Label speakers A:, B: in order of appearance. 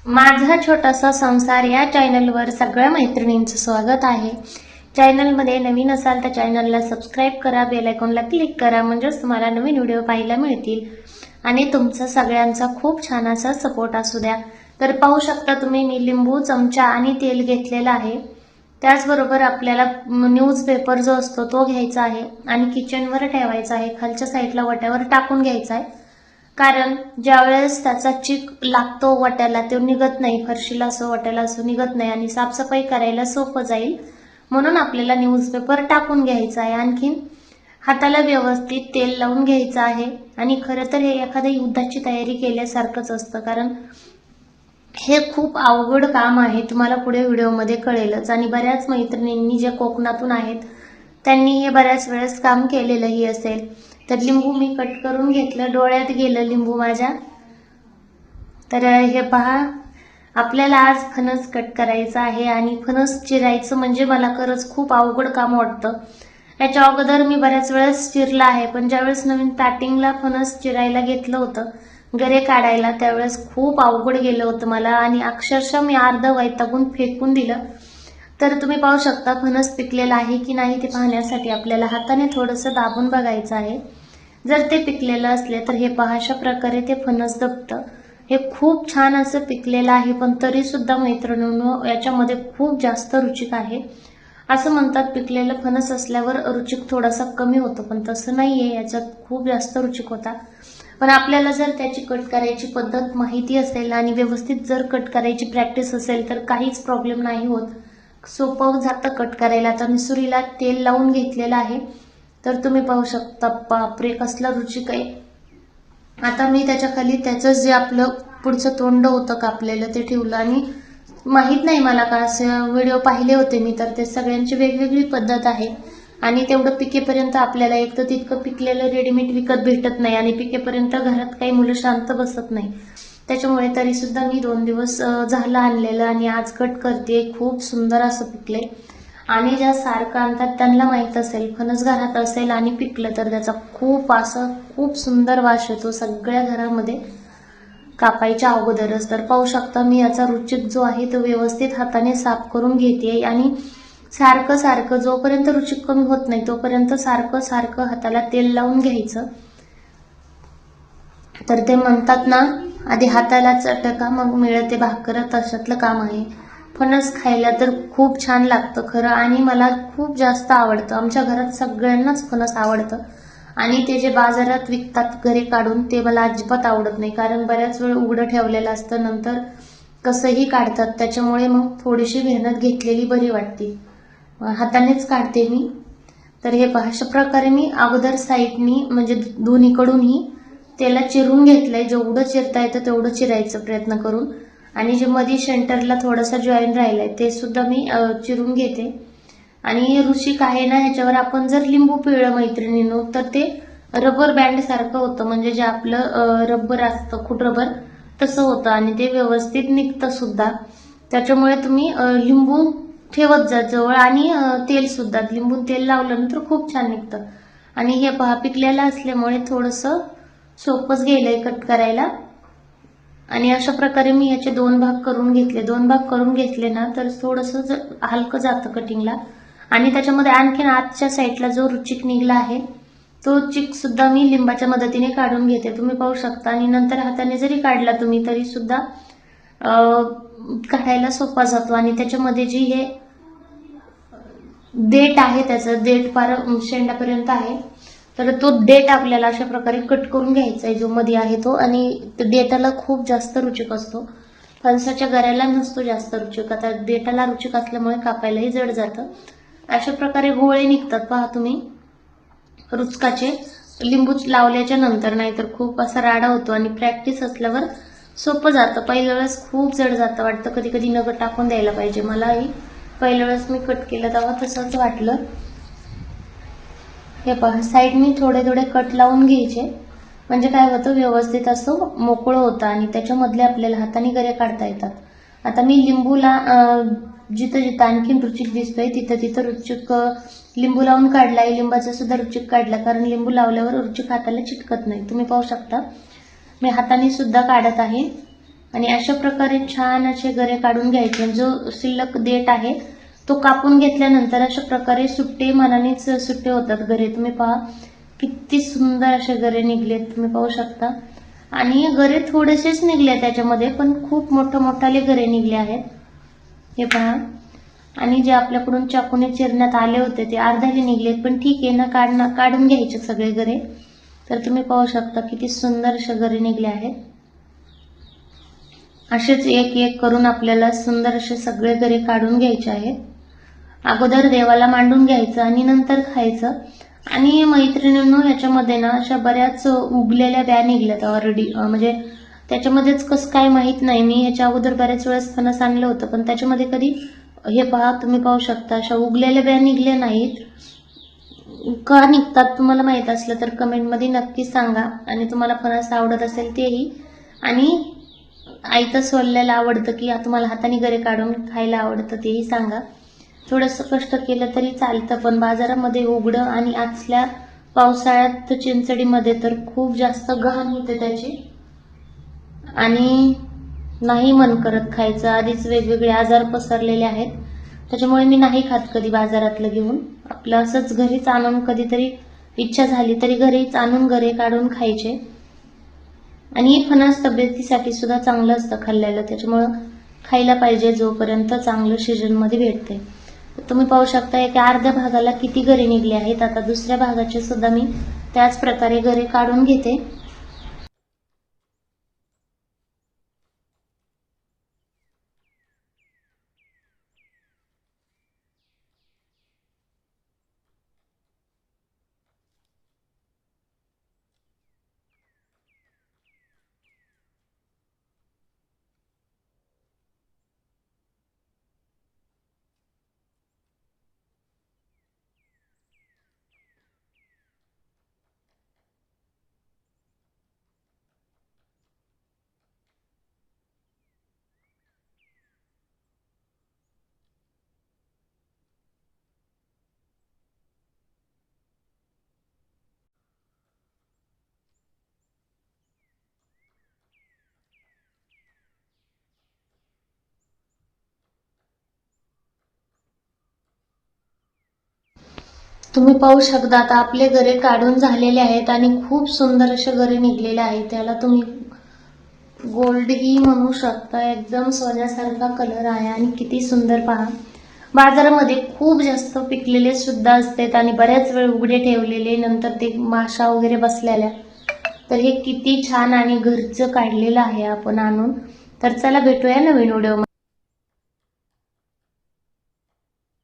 A: माझा छोटासा संसार या चॅनलवर सगळ्या मैत्रिणींचं स्वागत आहे। चॅनलमध्ये नवीन असाल तर चॅनलला सबस्क्राइब करा, बेल आयकॉनला क्लिक करा, म्हणजेच तुम्हाला नवीन व्हिडिओ पाहायला मिळतील आणि तुमचा सगळ्यांचा खूप छान असा सपोर्ट असू द्या। तर पाहू शकता तुम्ही मी लिंबू, चमचा आणि तेल घेतलेलं आहे। त्याचबरोबर आपल्याला न्यूजपेपर जो असतो तो घ्यायचा आहे आणि किचनवर ठेवायचा आहे, खालच्या साईडला वट्यावर टाकून घ्यायचा आहे। कारण ज्यावेळेस त्याचा चिक लागतो वट्याला तो निघत नाही, फरशीला असो वट्याला असो निघत नाही आणि साफसफाई करायला सोपं जाईल, म्हणून आपल्याला न्यूजपेपर टाकून घ्यायचा आहे। आणखीन हाताला व्यवस्थित तेल लावून घ्यायचं आहे आणि खरं तर हे एखाद्या युद्धाची तयारी केल्यासारखंच असतं, कारण हे खूप अवघड काम आहे, तुम्हाला पुढे व्हिडिओमध्ये कळेलच। आणि बऱ्याच मैत्रिणींनी जे कोकणातून आहेत त्यांनी हे बऱ्याच वेळेस काम केलेलंही असेल। तर लिंबू मी कट करून घेतलं, डोळ्यात गेलं लिंबू माझ्या। तर हे पहा, आपल्याला आज फणस कट करायचा आहे आणि फणस चिरायचं म्हणजे मला खरंच खूप अवघड काम वाटतं। याच्या अगोदर मी बऱ्याच वेळेस चिरला आहे, पण ज्यावेळेस नवीन स्टार्टिंगला फणस चिरायला घेतलं होतं गरे काढायला त्यावेळेस खूप अवघड गेलं होतं मला आणि अक्षरशः मी अर्ध वैतागून फेकून दिलं। तर तुम्ही पाहू शकता फणस पिकलेला आहे की नाही ते पाहण्यासाठी आपल्याला हाताने थोडंसं दाबून बघायचं आहे। जर ते पिकलेलं असले तर हे पहा, अशा प्रकारे ते फणस दबतं। हे खूप छान असं पिकलेलं आहे, पण तरी सुद्धा मैत्रिणींनो याच्यामध्ये खूप जास्त रुचिक आहे। असं म्हणतात पिकलेलं फणस असल्यावर रुचिक थोडासा कमी होतो, पण तसं नाहीये, याच्यात खूप जास्त रुचिक होता। पण आपल्याला जर त्याची कट करायची पद्धत माहिती असेल आणि व्यवस्थित जर कट करायची प्रॅक्टिस असेल तर काहीच प्रॉब्लेम नाही होत, सोपं जातं कट करायला। तर मी सुरीला तेल लावून घेतलेलं आहे, तर तुम्ही पाहू शकता बापरे कसला रुचिक आहे। आता मी त्याच्या खाली त्याचं जे आपलं पुढचं तोंड होतं कापलेलं ते ठेवलं आणि माहित नाही मला का असे व्हिडिओ पाहिले होते मी, तर ते सगळ्यांची वेगवेगळी पद्धत आहे आणि तेवढं पिकेपर्यंत आपल्याला एक तर तितकं पिकलेलं रेडीमेड विकत भेटत नाही आणि पिकेपर्यंत घरात काही मुलं शांत बसत नाही, त्याच्यामुळे तरी सुद्धा मी 2 दिवस झालं आणलेलं आणि आज कट करते। खूप सुंदर असं पिकले आणि ज्या सारखं आणतात त्यांना माहित असेल, फणस घरात असेल आणि पिकलं तर त्याचा खूप सुंदर वास येतो सगळ्या घरामध्ये कापायच्या अगोदरच। तर पाहू शकता मी याचा रुचिक जो आहे तो व्यवस्थित हाताने साफ करून घेते आणि सारखं सारखं जोपर्यंत रुचिक कमी होत नाही तोपर्यंत सारखं सारखं हाताला तेल लावून घ्यायचं। तर ते म्हणतात ना, आधी हाताला चटका मग मिळते भाकर, तशातलं काम आहे। फणस खायला तर खूप छान लागतं खरं आणि मला खूप जास्त आवडतं। आमच्या घरात सगळ्यांनाच फणस आवडतं आणि ते जे बाजारात विकतात घरी काढून ते मला अजिबात आवडत नाही, कारण बऱ्याच वेळ उघडं ठेवलेलं असतं, नंतर कसंही काढतात, त्याच्यामुळे मग थोडीशी मेहनत घेतलेली बरी वाटते। हातानेच काढते मी। तर हे पहा, अशा प्रकारे मी अगोदर साईडनी म्हणजे दोन्हीकडूनही त्याला चिरून घेतलंय, जेवढं चिरता येतं तेवढं चिरायचं प्रयत्न करून आणि जे मध्ये सेंटरला थोडासा जॉईन राहिलाय ते सुद्धा मी चिरून घेते। आणि रुचिक आहे ना ह्याच्यावर आपण जर लिंबू पिळलं मैत्रिणींनो तर ते रबर बँड सारखं होतं, म्हणजे जे आपलं रबर असतं खोडरबर तसं होतं आणि ते व्यवस्थित निघतं सुद्धा। त्याच्यामुळे तुम्ही लिंबू ठेवत जा जवळ आणि तेल सुद्धा, लिंबू तेल लावलं नंतर खूप छान निघतं। आणि हे पहा पिकलेलं असल्यामुळे थोडंसं सोपंच गेलंय कट करायला आणि अशा प्रकारे मी याचे 2 भाग करून घेतले। 2 भाग करून घेतले ना तर थोडंसं हलकं जातं कटिंगला आणि त्याच्यामध्ये आणखीन आतच्या साईडला जो रुचिक निघला आहे तो चिक सुद्धा मी लिंबाच्या मदतीने काढून घेते, तुम्ही पाहू शकता। आणि नंतर हाताने जरी काढला तुम्ही तरी सुद्धा काढायला सोपा जातो आणि त्याच्यामध्ये जी हे देठ आहे त्याचं देठ फार शेंडापर्यंत आहे, तर तो देठ आपल्याला अशा प्रकारे कट करून घ्यायचा आहे जो मध्ये आहे तो, आणि देठाला खूप जास्त रुचिक असतो, फणसाच्या गऱ्याला नसतो जास्त रुचिक। आता देठाला रुचिक असल्यामुळे कापायलाही जड जातं। अशा प्रकारे गोळे निघतात पहा तुम्ही रुचकाचे लिंबू लावल्याच्या नंतर, नाहीतर खूप असा राडा होतो आणि प्रॅक्टिस असल्यावर सोपं जातं। पहिल्या वेळेस खूप जड जातं, वाटतं कधी कधी नगं टाकून द्यायला पाहिजे, मलाही पहिल्या वेळेस मी कट केलं तेव्हा तसंच वाटलं। हे पहा साईडनी थोडे थोडे कट लावून घ्यायचे, म्हणजे काय होतं व्यवस्थित असं मोकळं होतं आणि त्याच्यामधले आपल्याला हाताने गरे काढता येतात। आता मी लिंबूला जिथं जिथं आणखीन रुचिक दिसतोय तिथं तिथं रुचिक लिंबू लावून काढलाय, लिंबाचा सुद्धा रुचिक काढला, कारण लिंबू लावल्यावर रुचिक हाताला चिटकत नाही। तुम्ही पाहू शकता मी हाताने सुद्धा काढत आहे आणि अशा प्रकारे छान असे गरे काढून घ्यायचे। जो शिल्लक देठ आहे तो कापून घेतल्यानंतर अशा प्रकारे सुट्टे मनानेच सुट्टे होतात गरे। तुम्ही पहा किती सुंदर असे गरे निघलेत, तुम्ही पाहू शकता। आणि गरे थोडेसेच निघले त्याच्यामध्ये, पण खूप मोठे गरे निघले आहेत, हे पहा। आणि जे आपल्याकडून चाकूने चिरण्यात आले होते ते अर्ध्याने निघलेत, पण ठीक आहे ना, काढून घ्यायचे सगळे गरे। तर तुम्ही पाहू शकता किती सुंदर असे गरे निघले आहेत। असेच एक एक करून आपल्याला सुंदर असे सगळे गरे काढून घ्यायचे आहेत। अगोदर देवाला मांडून घ्यायचं आणि नंतर खायचं। आणि मैत्रिणींनो, याच्यामध्ये ना अशा बऱ्याच उगलेल्या ब्या निघल्यात ऑलरेडी, म्हणजे त्याच्यामध्येच कसं काय माहित नाही। मी याच्या अगोदर बऱ्याच वेळेस फणस आणलं होतं, पण त्याच्यामध्ये कधी, हे पहा तुम्ही पाहू शकता, अशा उगलेल्या ब्या निघल्या नाहीत। का निघतात तुम्हाला माहित असलं तर कमेंटमध्ये नक्की सांगा। आणि तुम्हाला फणस आवडत असेल तेही, आणि आईचं सोललेलं आवडतं की तुम्हाला हाताने गरे काढून खायला आवडतं तेही सांगा। थोडंसं कष्ट केलं तरी चालतं, पण बाजारामध्ये उघडं आणि आजल्या पावसाळ्यात चिंचडीमध्ये तर खूप जास्त घाण होते त्याची, आणि नाही मन करत खायचं। आधीच वेगवेगळे आजार पसरलेले आहेत, त्याच्यामुळे मी नाही खात कधी बाजारातलं घेऊन। आपलं असंच घरीच आणून, कधीतरी इच्छा झाली तरी घरीच आणून गरे काढून खायचे। आणि फणस तब्येतीसाठी सुद्धा चांगलं असतं खाल्लेलं, त्याच्यामुळं खायला पाहिजे जोपर्यंत चांगलं सीजनमध्ये भेटते। तुम्ही पाहू शकता एका अर्ध्या भागाला किती गरे निघले आहेत। आता दुसऱ्या भागाचे सुद्धा मी त्याच प्रकारे गरे काढून घेते। तुम्ही पाहू शकता आता आपले गरे काढून झालेले आहेत आणि खूप सुंदर असे गरे निघलेले आहेत। त्याला तुम्ही गोल्डही म्हणू शकता, एकदम सोन्यासारखा कलर आहे आणि किती सुंदर पहा। बाजारामध्ये खूप जास्त पिकलेले सुद्धा असतात आणि बऱ्याच वेळ उघडे ठेवलेले, नंतर ते माशा वगैरे बसलेल्या। तर हे किती छान आणि घरचं काढलेलं आहे आपण आणून। तर चला भेटूया नवीन व्हिडिओ।